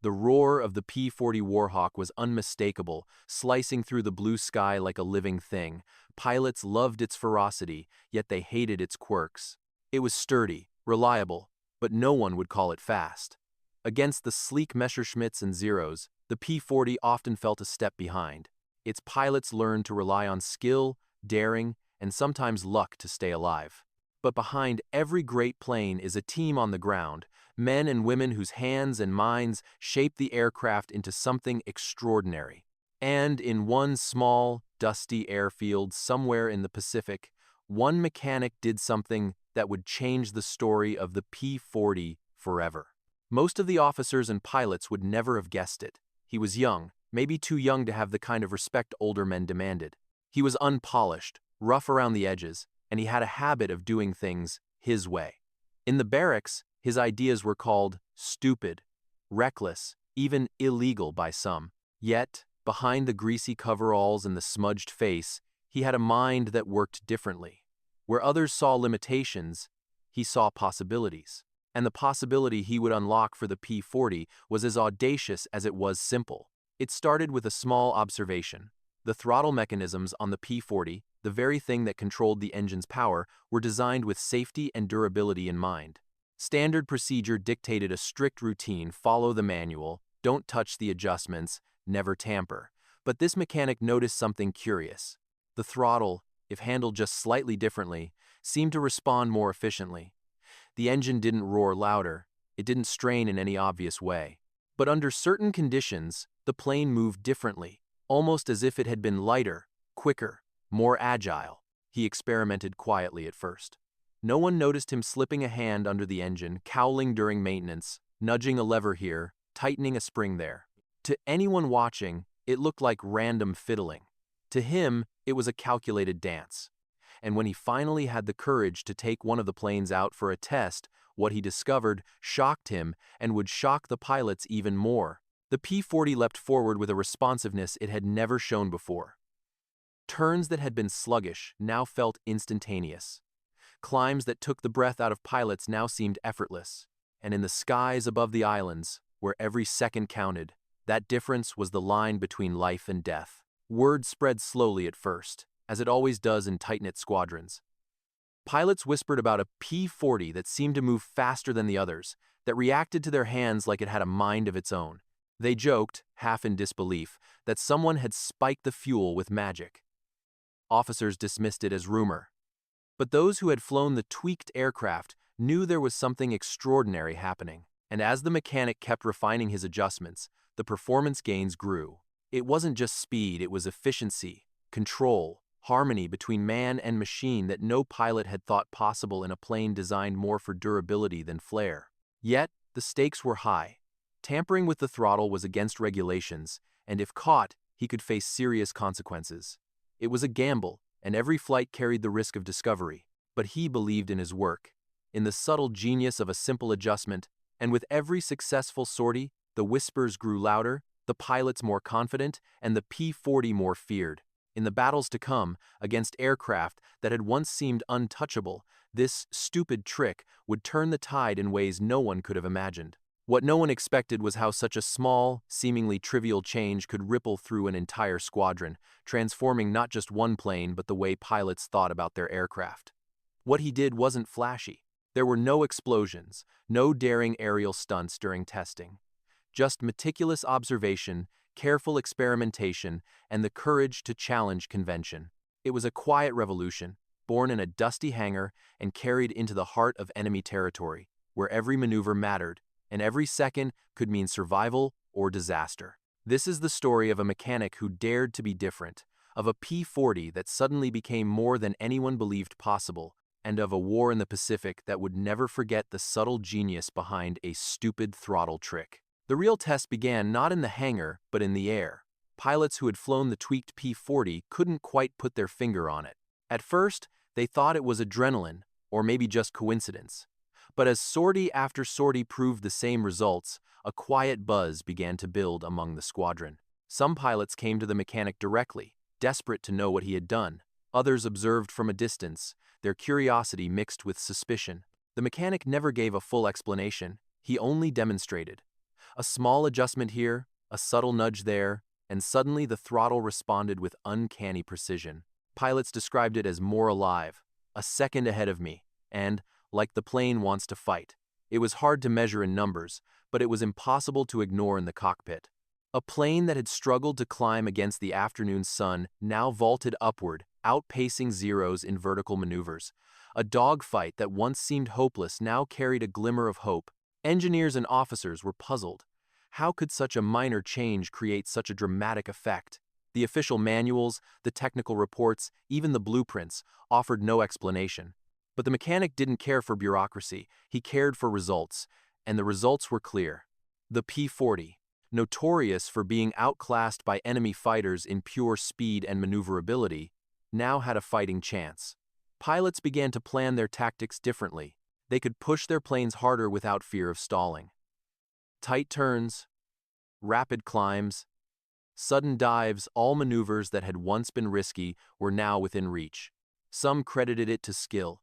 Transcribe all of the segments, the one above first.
The roar of the P-40 Warhawk was unmistakable, slicing through the blue sky like a living thing. Pilots loved its ferocity, yet they hated its quirks. It was sturdy, reliable, but no one would call it fast. Against the sleek Messerschmitts and Zeros, the P-40 often felt a step behind. Its pilots learned to rely on skill, daring, and sometimes luck to stay alive. But behind every great plane is a team on the ground, men and women whose hands and minds shape the aircraft into something extraordinary. And in one small, dusty airfield somewhere in the Pacific, one mechanic did something that would change the story of the P-40 forever. Most of the officers and pilots would never have guessed it. He was young, maybe too young to have the kind of respect older men demanded. He was unpolished, rough around the edges, and he had a habit of doing things his way. In the barracks, his ideas were called stupid, reckless, even illegal by some. Yet, behind the greasy coveralls and the smudged face, he had a mind that worked differently. Where others saw limitations, he saw possibilities. And the possibility he would unlock for the P-40 was as audacious as it was simple. It started with a small observation. The throttle mechanisms on the P-40, the very thing that controlled the engine's power, were designed with safety and durability in mind. Standard procedure dictated a strict routine: follow the manual, don't touch the adjustments, never tamper. But this mechanic noticed something curious. The throttle, if handled just slightly differently, seemed to respond more efficiently. The engine didn't roar louder, it didn't strain in any obvious way. But under certain conditions, the plane moved differently, almost as if it had been lighter, quicker, more agile. He experimented quietly at first. No one noticed him slipping a hand under the engine, cowling during maintenance, nudging a lever here, tightening a spring there. To anyone watching, it looked like random fiddling. To him, it was a calculated dance. And when he finally had the courage to take one of the planes out for a test, what he discovered shocked him and would shock the pilots even more. The P-40 leapt forward with a responsiveness it had never shown before. Turns that had been sluggish now felt instantaneous. Climbs that took the breath out of pilots now seemed effortless. And in the skies above the islands, where every second counted, that difference was the line between life and death. Word spread slowly at first, as it always does in tight-knit squadrons. Pilots whispered about a P-40 that seemed to move faster than the others, that reacted to their hands like it had a mind of its own. They joked, half in disbelief, that someone had spiked the fuel with magic. Officers dismissed it as rumor. But those who had flown the tweaked aircraft knew there was something extraordinary happening. And as the mechanic kept refining his adjustments, the performance gains grew. It wasn't just speed, it was efficiency, control, harmony between man and machine that no pilot had thought possible in a plane designed more for durability than flair. Yet, the stakes were high. Tampering with the throttle was against regulations, and if caught, he could face serious consequences. It was a gamble, and every flight carried the risk of discovery. But he believed in his work, in the subtle genius of a simple adjustment, and with every successful sortie, the whispers grew louder, the pilots more confident, and the P-40 more feared. In the battles to come, against aircraft that had once seemed untouchable, this stupid trick would turn the tide in ways no one could have imagined. What no one expected was how such a small, seemingly trivial change could ripple through an entire squadron, transforming not just one plane but the way pilots thought about their aircraft. What he did wasn't flashy. There were no explosions, no daring aerial stunts during testing. Just meticulous observation, careful experimentation, and the courage to challenge convention. It was a quiet revolution, born in a dusty hangar and carried into the heart of enemy territory, where every maneuver mattered, and every second could mean survival or disaster. This is the story of a mechanic who dared to be different, of a P-40 that suddenly became more than anyone believed possible, and of a war in the Pacific that would never forget the subtle genius behind a stupid throttle trick. The real test began not in the hangar, but in the air. Pilots who had flown the tweaked P-40 couldn't quite put their finger on it. At first, they thought it was adrenaline, or maybe just coincidence. But as sortie after sortie proved the same results, a quiet buzz began to build among the squadron. Some pilots came to the mechanic directly, desperate to know what he had done. Others observed from a distance, their curiosity mixed with suspicion. The mechanic never gave a full explanation, he only demonstrated. A small adjustment here, a subtle nudge there, and suddenly the throttle responded with uncanny precision. Pilots described it as more alive, a second ahead of me, and, like the plane wants to fight. It was hard to measure in numbers, but it was impossible to ignore in the cockpit. A plane that had struggled to climb against the afternoon sun now vaulted upward, outpacing Zeros in vertical maneuvers. A dogfight that once seemed hopeless now carried a glimmer of hope. Engineers and officers were puzzled. How could such a minor change create such a dramatic effect? The official manuals, the technical reports, even the blueprints, offered no explanation. But the mechanic didn't care for bureaucracy, he cared for results, and the results were clear. The P-40, notorious for being outclassed by enemy fighters in pure speed and maneuverability, now had a fighting chance. Pilots began to plan their tactics differently. They could push their planes harder without fear of stalling. Tight turns, rapid climbs, sudden dives, all maneuvers that had once been risky were now within reach. Some credited it to skill.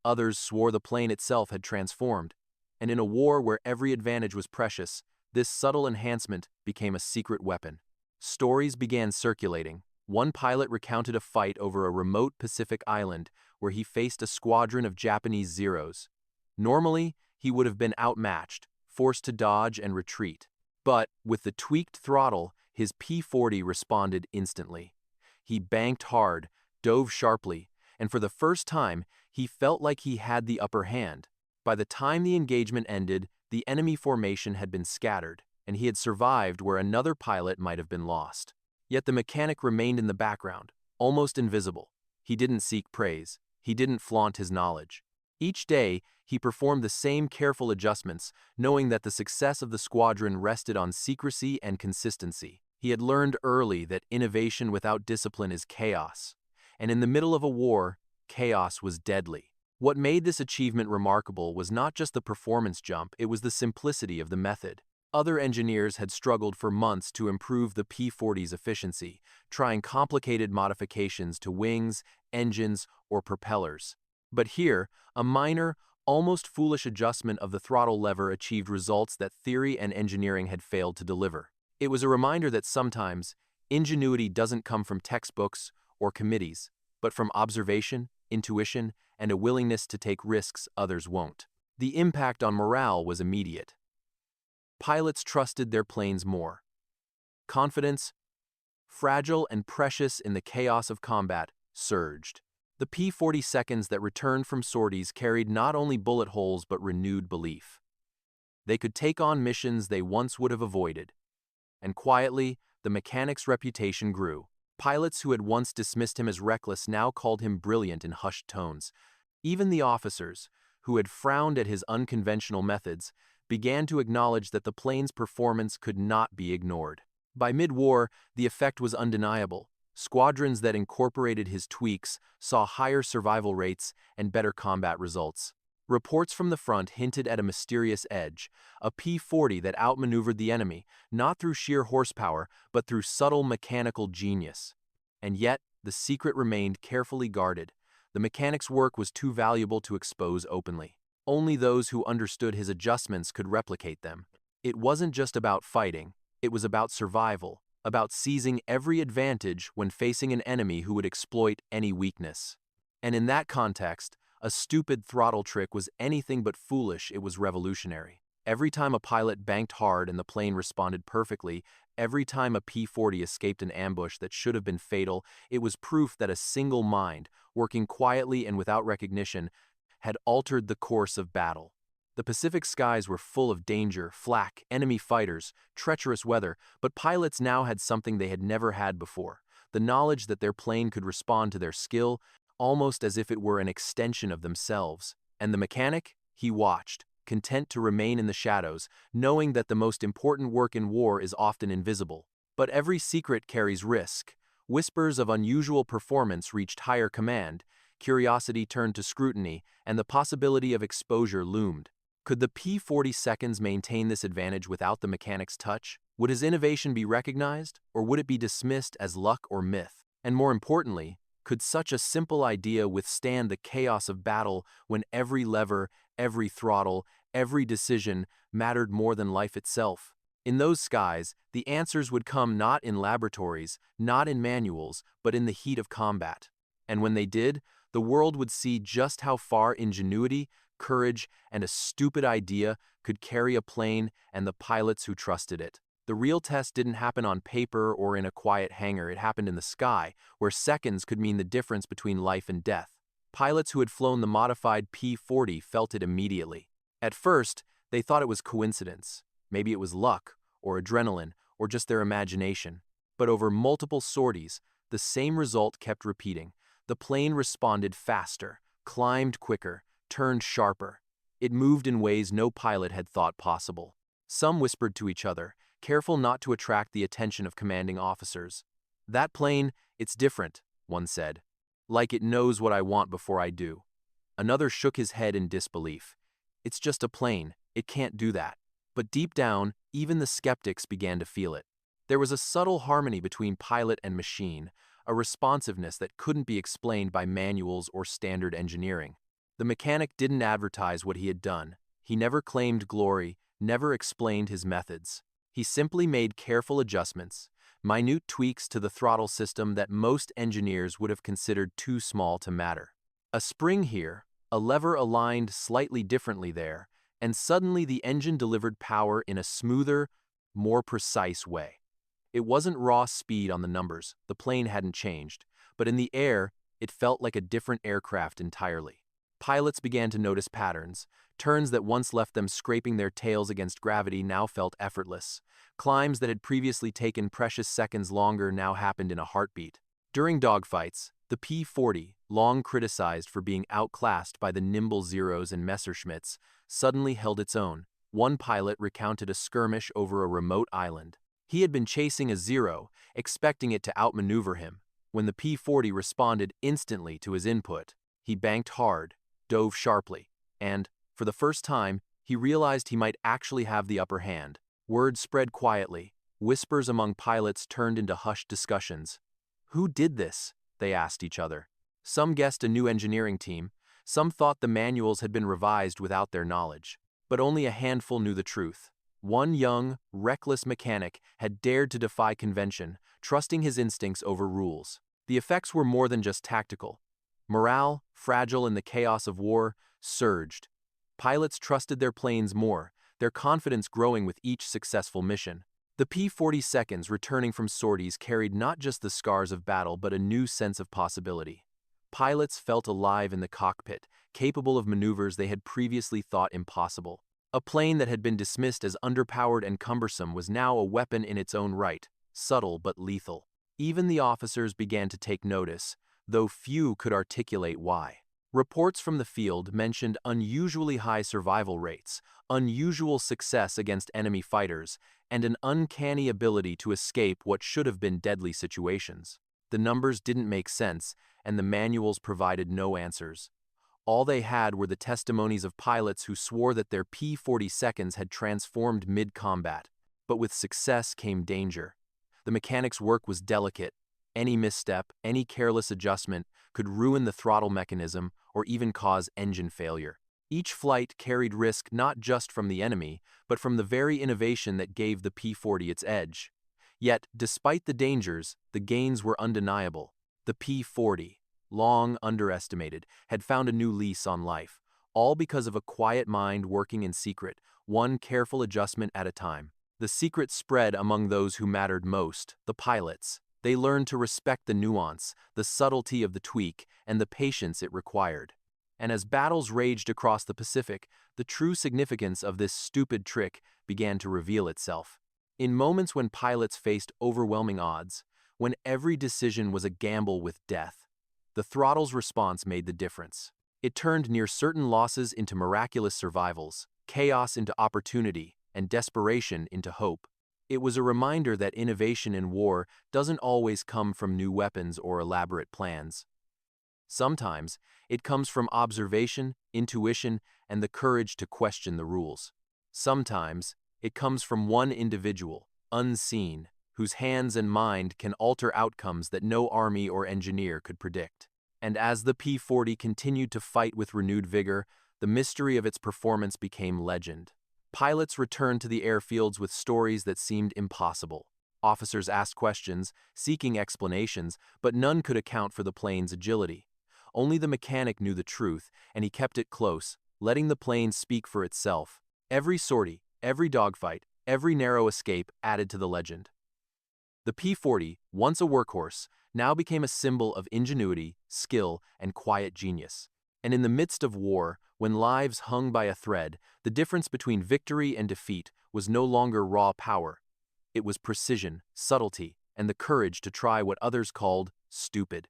Others swore the plane itself had transformed. And in a war where every advantage was precious, this subtle enhancement became a secret weapon. Stories began circulating. One pilot recounted a fight over a remote Pacific island where he faced a squadron of Japanese Zeros. Normally, he would have been outmatched, forced to dodge and retreat. But, with the tweaked throttle, his P-40 responded instantly. He banked hard, dove sharply, and for the first time, he felt like he had the upper hand. By the time the engagement ended, the enemy formation had been scattered, and he had survived where another pilot might have been lost. Yet the mechanic remained in the background, almost invisible. He didn't seek praise. He didn't flaunt his knowledge. Each day, he performed the same careful adjustments, knowing that the success of the squadron rested on secrecy and consistency. He had learned early that innovation without discipline is chaos, and in the middle of a war, chaos was deadly. What made this achievement remarkable was not just the performance jump, it was the simplicity of the method. Other engineers had struggled for months to improve the P-40's efficiency, trying complicated modifications to wings, engines, or propellers. But here, a minor, almost foolish adjustment of the throttle lever achieved results that theory and engineering had failed to deliver. It was a reminder that sometimes, ingenuity doesn't come from textbooks or committees, but from observation, intuition, and a willingness to take risks others won't. The impact on morale was immediate. Pilots trusted their planes more. Confidence, fragile and precious in the chaos of combat, surged. The P-40 seconds that returned from sorties carried not only bullet holes but renewed belief. They could take on missions they once would have avoided. And quietly, the mechanic's reputation grew. Pilots who had once dismissed him as reckless now called him brilliant in hushed tones. Even the officers, who had frowned at his unconventional methods, began to acknowledge that the plane's performance could not be ignored. By mid-war, the effect was undeniable. Squadrons that incorporated his tweaks saw higher survival rates and better combat results. Reports from the front hinted at a mysterious edge, a P-40 that outmaneuvered the enemy, not through sheer horsepower, but through subtle mechanical genius. And yet, the secret remained carefully guarded. The mechanic's work was too valuable to expose openly. Only those who understood his adjustments could replicate them. It wasn't just about fighting, it was about survival, about seizing every advantage when facing an enemy who would exploit any weakness. And in that context, a stupid throttle trick was anything but foolish, it was revolutionary. Every time a pilot banked hard and the plane responded perfectly, every time a P-40 escaped an ambush that should have been fatal, it was proof that a single mind, working quietly and without recognition, had altered the course of battle. The Pacific skies were full of danger, flak, enemy fighters, treacherous weather, but pilots now had something they had never had before, the knowledge that their plane could respond to their skill, almost as if it were an extension of themselves. And the mechanic? He watched, content to remain in the shadows, knowing that the most important work in war is often invisible. But every secret carries risk. Whispers of unusual performance reached higher command, curiosity turned to scrutiny, and the possibility of exposure loomed. Could the P-40 seconds maintain this advantage without the mechanic's touch? Would his innovation be recognized, or would it be dismissed as luck or myth? And more importantly, could such a simple idea withstand the chaos of battle when every lever, every throttle, every decision mattered more than life itself? In those skies, the answers would come not in laboratories, not in manuals, but in the heat of combat. And when they did, the world would see just how far ingenuity, courage, and a stupid idea could carry a plane and the pilots who trusted it. The real test didn't happen on paper or in a quiet hangar, it happened in the sky, where seconds could mean the difference between life and death. Pilots who had flown the modified P-40 felt it immediately. At first, they thought it was coincidence. Maybe it was luck, or adrenaline, or just their imagination. But over multiple sorties, the same result kept repeating. The plane responded faster, climbed quicker, turned sharper. It moved in ways no pilot had thought possible. Some whispered to each other, careful not to attract the attention of commanding officers. "That plane, it's different," one said. "Like it knows what I want before I do." Another shook his head in disbelief. "It's just a plane, it can't do that." But deep down, even the skeptics began to feel it. There was a subtle harmony between pilot and machine, a responsiveness that couldn't be explained by manuals or standard engineering. The mechanic didn't advertise what he had done. He never claimed glory, never explained his methods. He simply made careful adjustments, minute tweaks to the throttle system that most engineers would have considered too small to matter. A spring here, a lever aligned slightly differently there, and suddenly the engine delivered power in a smoother, more precise way. It wasn't raw speed on the numbers, the plane hadn't changed, but in the air, it felt like a different aircraft entirely. Pilots began to notice patterns. Turns that once left them scraping their tails against gravity now felt effortless. Climbs that had previously taken precious seconds longer now happened in a heartbeat. During dogfights, the P-40, long criticized for being outclassed by the nimble Zeros and Messerschmitts, suddenly held its own. One pilot recounted a skirmish over a remote island. He had been chasing a Zero, expecting it to outmaneuver him. When the P-40 responded instantly to his input, he banked hard, dove sharply, and, for the first time, he realized he might actually have the upper hand. Word spread quietly. Whispers among pilots turned into hushed discussions. Who did this? They asked each other. Some guessed a new engineering team. Some thought the manuals had been revised without their knowledge. But only a handful knew the truth. One young, reckless mechanic had dared to defy convention, trusting his instincts over rules. The effects were more than just tactical. Morale, fragile in the chaos of war, surged. Pilots trusted their planes more, their confidence growing with each successful mission. The P-40 seconds returning from sorties carried not just the scars of battle but a new sense of possibility. Pilots felt alive in the cockpit, capable of maneuvers they had previously thought impossible. A plane that had been dismissed as underpowered and cumbersome was now a weapon in its own right, subtle but lethal. Even the officers began to take notice, though few could articulate why. Reports from the field mentioned unusually high survival rates, unusual success against enemy fighters, and an uncanny ability to escape what should have been deadly situations. The numbers didn't make sense, and the manuals provided no answers. All they had were the testimonies of pilots who swore that their P-40 seconds had transformed mid-combat. But with success came danger. The mechanic's work was delicate. Any misstep, any careless adjustment could ruin the throttle mechanism or even cause engine failure. Each flight carried risk not just from the enemy, but from the very innovation that gave the P-40 its edge. Yet, despite the dangers, the gains were undeniable. The P-40, long underestimated, had found a new lease on life, all because of a quiet mind working in secret, one careful adjustment at a time. The secret spread among those who mattered most, the pilots. They learned to respect the nuance, the subtlety of the tweak, and the patience it required. And as battles raged across the Pacific, the true significance of this stupid trick began to reveal itself. In moments when pilots faced overwhelming odds, when every decision was a gamble with death, the throttle's response made the difference. It turned near-certain losses into miraculous survivals, chaos into opportunity, and desperation into hope. It was a reminder that innovation in war doesn't always come from new weapons or elaborate plans. Sometimes, it comes from observation, intuition, and the courage to question the rules. Sometimes, it comes from one individual, unseen, whose hands and mind can alter outcomes that no army or engineer could predict. And as the P-40 continued to fight with renewed vigor, the mystery of its performance became legend. Pilots returned to the airfields with stories that seemed impossible. Officers asked questions, seeking explanations, but none could account for the plane's agility. Only the mechanic knew the truth, and he kept it close, letting the plane speak for itself. Every sortie, every dogfight, every narrow escape added to the legend. The P-40, once a workhorse, now became a symbol of ingenuity, skill, and quiet genius. And in the midst of war, when lives hung by a thread, the difference between victory and defeat was no longer raw power. It was precision, subtlety, and the courage to try what others called stupid.